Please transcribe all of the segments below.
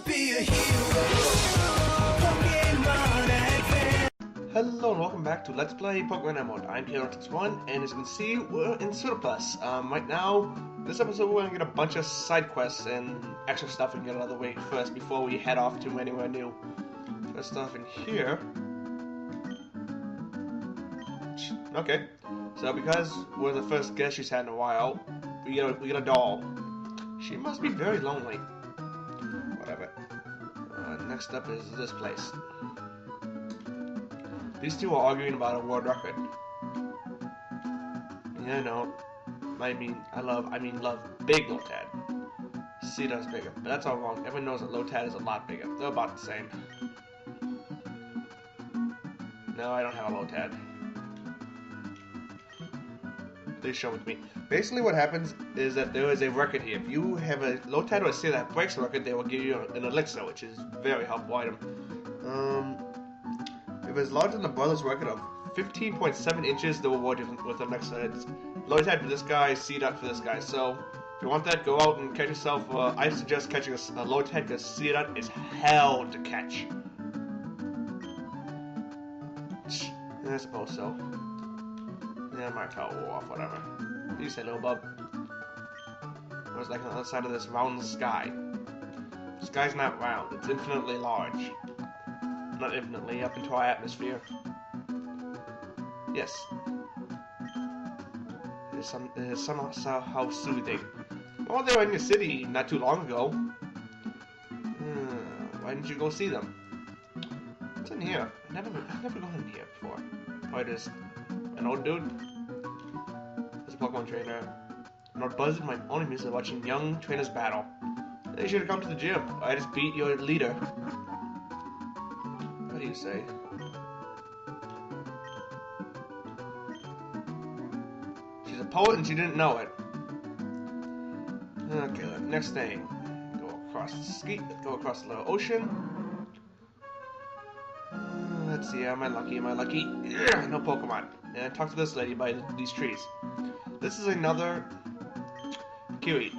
be a hero. Pokemon Advance. Hello and welcome back to Let's Play Pokemon Emerald. I'm Serioulsy, and as you can see, we're in sootoplis. Right now, this episode we're gonna get a bunch of side quests and extra stuff we can get out of the way first before we head off to anywhere new. First off in here. Okay, so because we're the first guest she's had in a while, we get a doll. She must be very lonely. Whatever. Next up is this place. These two are arguing about a world record. Yeah, no. I mean love big Lotad. Seedot's bigger, but that's all wrong. Everyone knows that Lotad is a lot bigger. They're about the same. No, I don't have a Lotad. Please show it to me. Basically what happens is that there is a record here. If you have a Lotad or a Seedot that breaks the record, they will give you an elixir, which is a very helpful item. If it's larger than the brother's record of 15.7 inches, they'll reward you with an elixir. It's Lotad for this guy, Seedot for this guy. So if you want that, go out and catch yourself. I suggest catching a Lotad because Seedot is hell to catch. I suppose so. Yeah, I might tell off, whatever. You say, little bub. It was like on the other side of this round sky. The sky's not round, it's infinitely large. Not infinitely, up into our atmosphere. Yes. It is somehow soothing. Oh, they were in your city not too long ago. Why didn't you go see them? What's in here? I've never gone in here before. Oh, it is an old dude. There's a Pokemon trainer. I'm not buzzed my only music watching young trainers battle. They should have come to the gym. I just beat your leader. What do you say? She's a poet and she didn't know it. Okay, next thing. Go across the ski. Go across the little ocean. Let's see. Am I lucky? Am I lucky? No Pokemon. And talk to this lady by these trees. This is another Kiwi.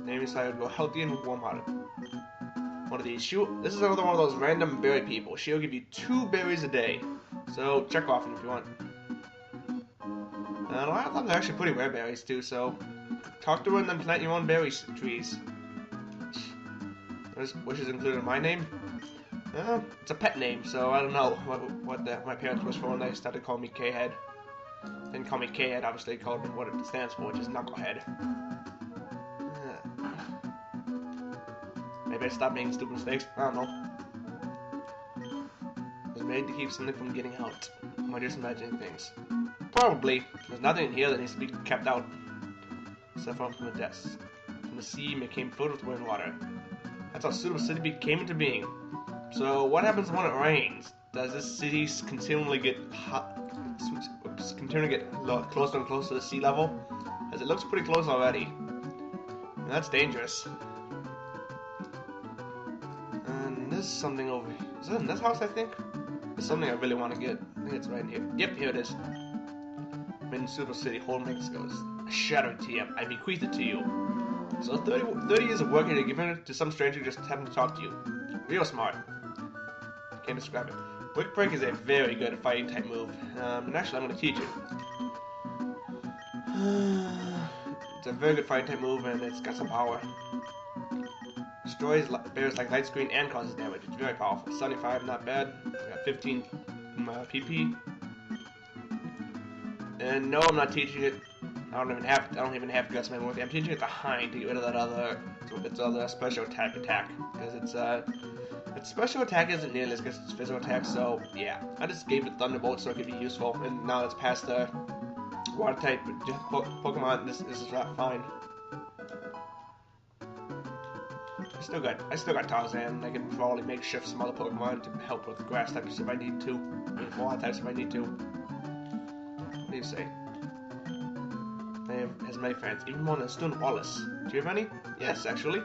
Name inside would go healthy and warm-hearted. One of these. This is another one of those random berry people. She'll give you 2 berries a day. So check off them if you want. And a lot of them are actually pretty rare berries too. So talk to her and then plant your own berry trees. Wishes included in my name. It's a pet name, so I don't know what my parents wish for when they started calling me K-Head. Didn't call me K-Head, obviously called me what it stands for, which is Knucklehead. Maybe I stopped making stupid mistakes, I don't know. It was made to keep something from getting out. Am I just imagining things? Probably. There's nothing in here that needs to be kept out. Except from the depths. From the sea, it came filled with water. That's how Serioulsy came into being. So what happens when it rains? Does this city continually get closer and closer to sea level? As it looks pretty close already. And that's dangerous. And there's something over here. Is it in this house, I think? There's something I really want to get. I think it's right in here. Yep, here it is. Made in Serioulsy, whole Mexico. A shadow TM. I bequeath it to you. So 30 years of working and giving it to some stranger who just happened to talk to you. Real smart. Can't describe it. Quick Break is a very good fighting type move. And actually, I'm going to teach it. It's a very good fighting type move, and it's got some power. Destroys bears like Light Screen and causes damage. It's very powerful. 75, not bad. Got 15 PP. And no, I'm not teaching it. I don't even have Guts Man with it. I'm teaching it to Hind to get rid of that other special attack because its special attack isn't nearly as good as its physical attack. So yeah, I just gave it Thunderbolt so it could be useful, and now it's past the water type Pokemon. This is not fine. I still got Tarzan. I can probably make shift some other Pokemon to help with grass types if I need to, and water types if I need to. What do you say? Has many fans, even more than Stone Wallace. Do you have any? Yes, actually.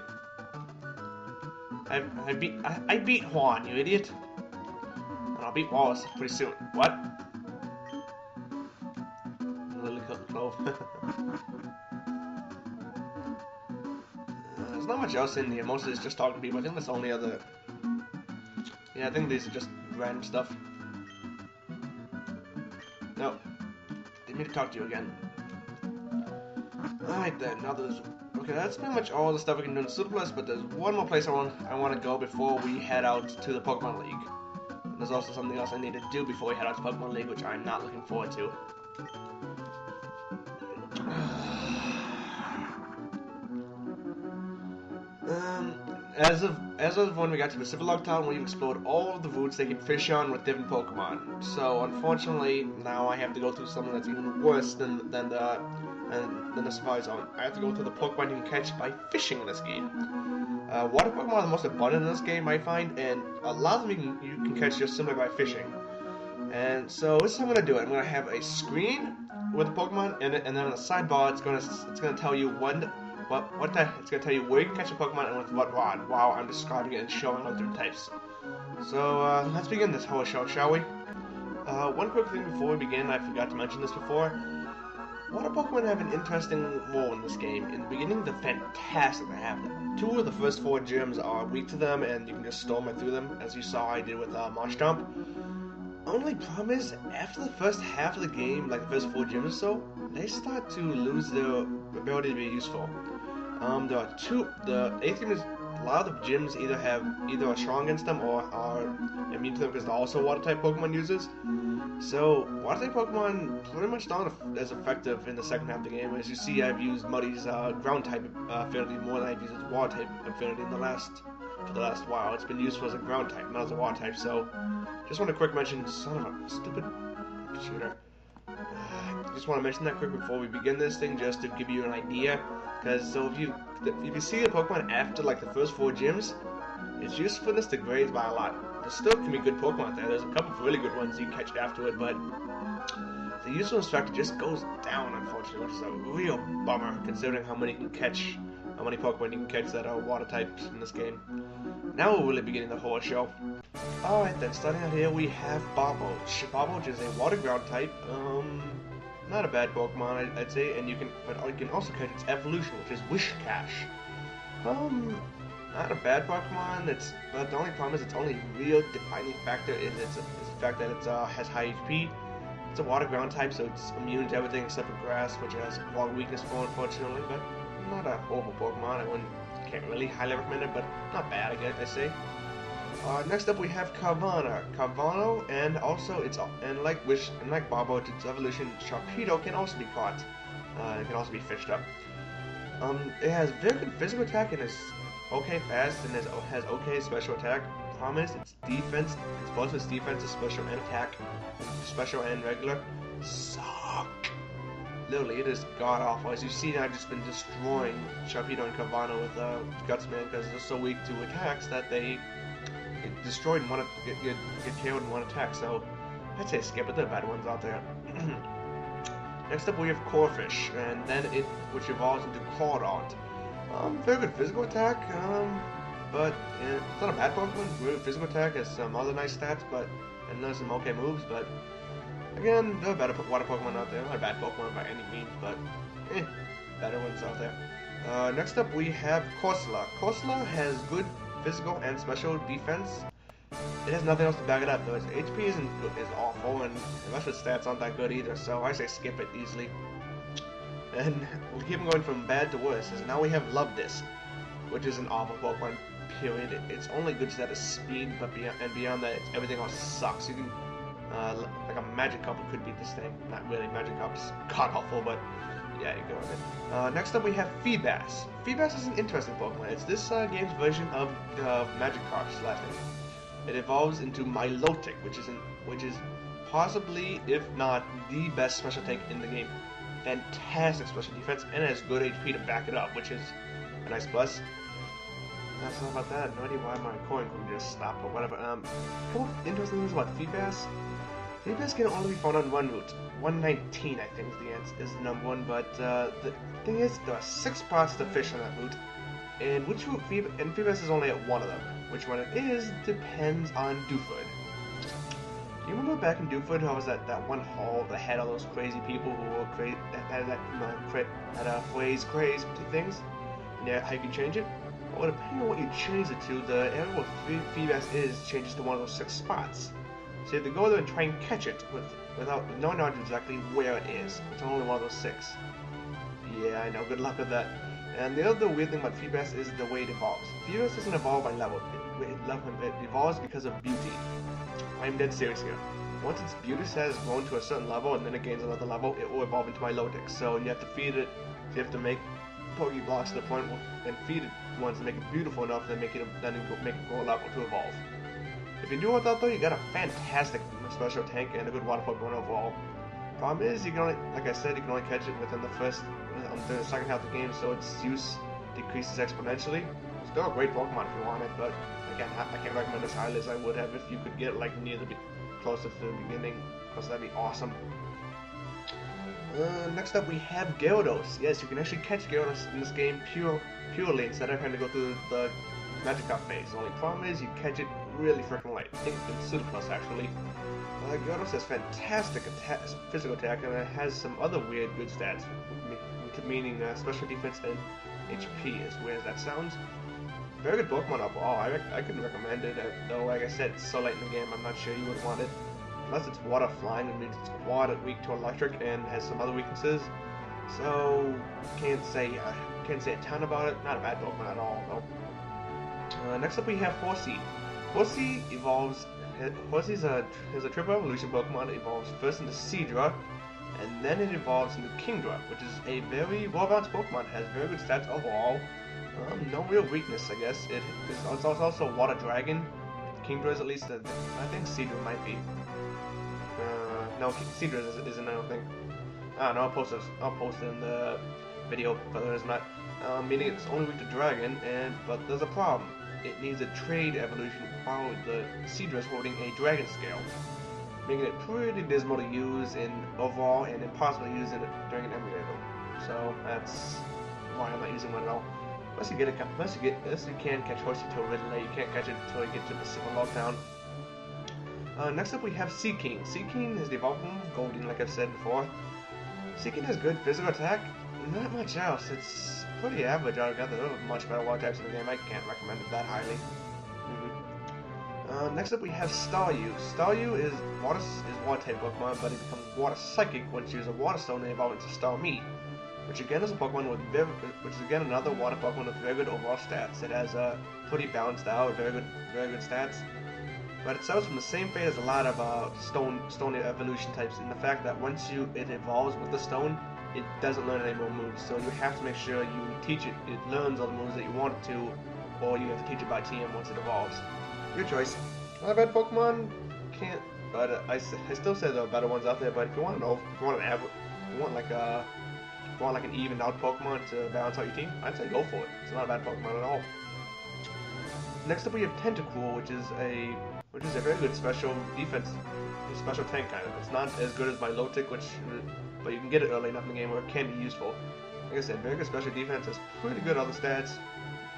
I beat Juan, you idiot. And I'll beat Wallace pretty soon. What? Lily Clove. There's not much else in here. Mostly it's just talking to people. I think that's the only other... Yeah, I think these are just random stuff. No. Didn't mean to talk to you again. Alright then, now there's... Okay, that's pretty much all the stuff we can do in Sootoplis, but there's one more place I want to go before we head out to the Pokemon League. And there's also something else I need to do before we head out to Pokemon League, which I'm not looking forward to. As of when we got to Pacific Log Town, we've explored all of the routes they can fish on with different Pokemon. So unfortunately, now I have to go through something that's even worse than the Safari Zone. I have to go through the Pokemon you can catch by fishing in this game. Water Pokemon are the most abundant in this game, I find, and a lot of them you can catch just simply by fishing. And so this is how I'm gonna do it. I'm gonna have a screen with the Pokemon, and then on the sidebar, it's gonna tell you it's gonna tell you where you can catch a Pokemon and with what rod, while I'm describing it and showing all the different types. So let's begin this whole show, shall we? One quick thing before we begin, I forgot to mention this before. Water Pokemon have an interesting role in this game. In the beginning, they're fantastic to have them. 2 of the first 4 gyms are weak to them, and you can just storm right through them, as you saw I did with Marshtomp. Only problem is, after the first half of the game, like the first 4 gyms or so, they start to lose their ability to be useful. There are the 8th gym is, a lot of the gyms either are strong against them or are immune to them because they're also water-type Pokemon users. So, water-type Pokemon pretty much not as effective in the second half of the game. As you see, I've used Muddy's ground-type affinity more than I've used its water-type affinity for the last while. It's been useful as a ground-type, not as a water-type, so just want to quick mention, son of a stupid shooter. Just want to mention that quick before we begin this thing, just to give you an idea. Because so if you see the Pokemon after like the first 4 gyms, its usefulness degrades by a lot. There still can be good Pokemon there. There's a couple of really good ones you can catch after it, but the usefulness factor just goes down, unfortunately, which is a real bummer considering how many Pokemon you can catch that are water types in this game. Now we're really beginning the whole show. Alright then, starting out here we have Barboach. Barboach is a water ground type. Not a bad Pokemon, I'd say, and you can also catch its evolution, which is Whiscash. Not a bad Pokemon. But the only problem is its only real defining factor is the fact that it has high HP. It's a water ground type, so it's immune to everything except for grass, which it has water weakness for, unfortunately. But not a horrible Pokemon. Can't really highly recommend it, but not bad, I say. Next up we have Carvano, and also like Barboach, its evolution Sharpedo can also be caught. It can also be fished up. It has very good physical attack and is okay fast and has okay special attack. Problem is its defense, both its defense is special and attack, special and regular, suck. Literally, it is god awful. As you see, I've just been destroying Sharpedo and Carvano with Gutsman because they're so weak to attacks that they get destroyed and get KO'd in one attack. So I'd say skip it. There are bad ones out there. Next up, we have Corphish, and then which evolves into Claudont. Very good physical attack, but it's not a bad Pokemon. Very good physical attack, has some other nice stats, and there's some okay moves, but again, there are better water Pokemon out there. Not a bad Pokemon by any means, but better ones out there. Next up, we have Corsola. Corsola has good physical and special defense. It has nothing else to back it up, though. Its HP is awful, and the rest of its stats aren't that good either, so I say skip it easily. And we'll keep going from bad to worse, as now we have Luvdisc, which is an awful Pokemon, period. Its only good stat is speed, but beyond that, everything else sucks. You can, like a Magikarp could beat this thing. Not really, Magikarp's god awful, but yeah, you go with it. Next up we have Feebas. Feebas is an interesting Pokemon. It's this game's version of Magikarp's last name. It evolves into Milotic, which is possibly, if not the best special attack in the game. Fantastic special defense, and it has good HP to back it up, which is a nice plus. That's all about that. No idea why my recording couldn't just stop or whatever. A couple of interesting things about Feebas. Feebas can only be found on one route. 119, I think, is the number one, but the thing is, there are 6 spots to fish on that route, and which route Feebas is only at one of them. Which one it is depends on Dewford. Do you remember back in Dewford how was that one hall that had all those crazy people who were crazy, had phrase crazy things? Yeah, how you can change it? Or depending on what you change it to, the area where Feebas is changes to one of those 6 spots. So you have to go there and try and catch it without no knowledge exactly where it is. It's only one of those 6. Yeah, I know, good luck with that. And the other weird thing about Feebas is the way it evolves. Feebas doesn't evolve by level, it evolves because of beauty. I'm dead serious here. Once its beauty set is grown to a certain level and then it gains another level, it will evolve into Milotic. So you have to feed it, you have to make Pokeblocks to the point and feed it once to make it beautiful enough, then make it grow a level to evolve. If you do all that though, you got a fantastic special tank and a good water Pokemon overall. Problem is, you can only, like I said, you can only catch it within the second half of the game, so its use decreases exponentially. Still a great Pokemon if you want it, but again, I can't recommend as highly as I would have if you could get like closer to the beginning, because that'd be awesome. Next up we have Gyarados. Yes, you can actually catch Gyarados in this game purely instead of having to go through the Magikarp phase. The only problem is you catch it really freaking late. I think it's sootoplis actually. Gyarados has fantastic physical attack and it has some other weird good stats, meaning special defense and HP, as weird as that sounds. Very good Pokemon overall. I couldn't recommend it, though like I said, it's so late in the game, I'm not sure you would want it. Unless it's water flying, it means it's quite weak to electric and has some other weaknesses. So, can't say a ton about it. Not a bad Pokemon at all, though. Next up we have Horsey. Horsey evolves. Horsey is a triple evolution Pokemon. It evolves first into Seadra, and then it evolves into Kingdra, which is a very well-balanced Pokemon. It has very good stats overall. No real weakness, I guess. It's also a Water Dragon. Kingdra is at least. I think Seadra might be. No, Seadra isn't. I don't think. I don't know. I'll post it in the video, but it's not. Meaning it's only weak to Dragon, but there's a problem. It needs a trade evolution while the Seadra is holding a Dragon Scale, making it pretty dismal to use overall and impossible to use during an emulator. So that's why I'm not using one at all. Unless you can catch Horsey till really late. You can't catch it until you get to the Pacific Lockdown. Next up we have Seaking. Seaking is the evolved form of Goldeen, like I've said before. Seaking has good physical attack, not much else. It's pretty average altogether. There are much better water types in the game. I can't recommend it that highly. Next up we have Staryu. Staryu is water type Pokemon, but it becomes Water Psychic once you use a Water Stone and evolve into Starmie, which again is a Pokemon which is again another water Pokemon with very good overall stats. It has pretty balanced out, very good stats. But it suffers from the same fate as a lot of stone evolution types in the fact that once it evolves with the stone, it doesn't learn any more moves. So you have to make sure you teach it. It learns all the moves that you want it to, or you have to teach it by TM once it evolves. Your choice. Not a bad Pokemon. Can't. But I still say there are better ones out there. But if you want like an even out Pokemon to balance out your team, I'd say go for it. It's not a bad Pokemon at all. Next up we have Tentacruel, which is a very good special defense, special tank kind of. It's not as good as Milotic, but you can get it early enough in the game where it can be useful. Like I said, very good special defense, has pretty good other stats.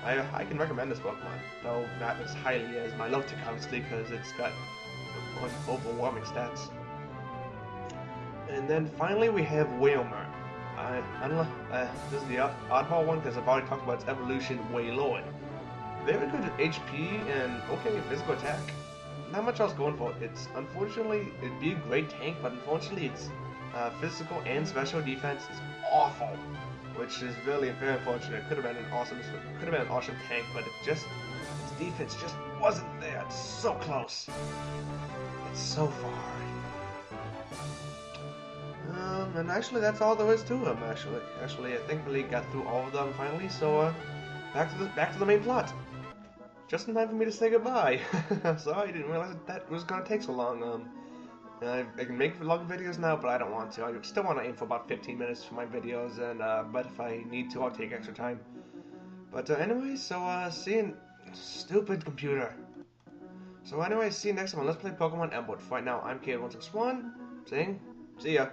I can recommend this Pokemon, though not as highly as Milotic, obviously, because it's got overwhelming stats. And then finally we have Wailmer. This is the oddball one because I've already talked about its evolution, Wailord. Very good at HP and okay physical attack. Not much else going for it. It'd be a great tank, but unfortunately its physical and special defense is awful, which is really very unfortunate. It could have been an awesome tank, but its defense just wasn't there. It's so close. It's so far. And actually that's all there is to him. Actually, I think we got through all of them finally. So back to the main plot. Just in time for me to say goodbye. Sorry, I didn't realize that was gonna take so long. I can make long videos now, but I don't want to. I still want to aim for about 15 minutes for my videos, but if I need to, I'll take extra time. But anyway, so see you, stupid computer. So anyway, see you next time on Let's Play Pokemon Emerald. For right now, I'm Kid161, saying, see ya.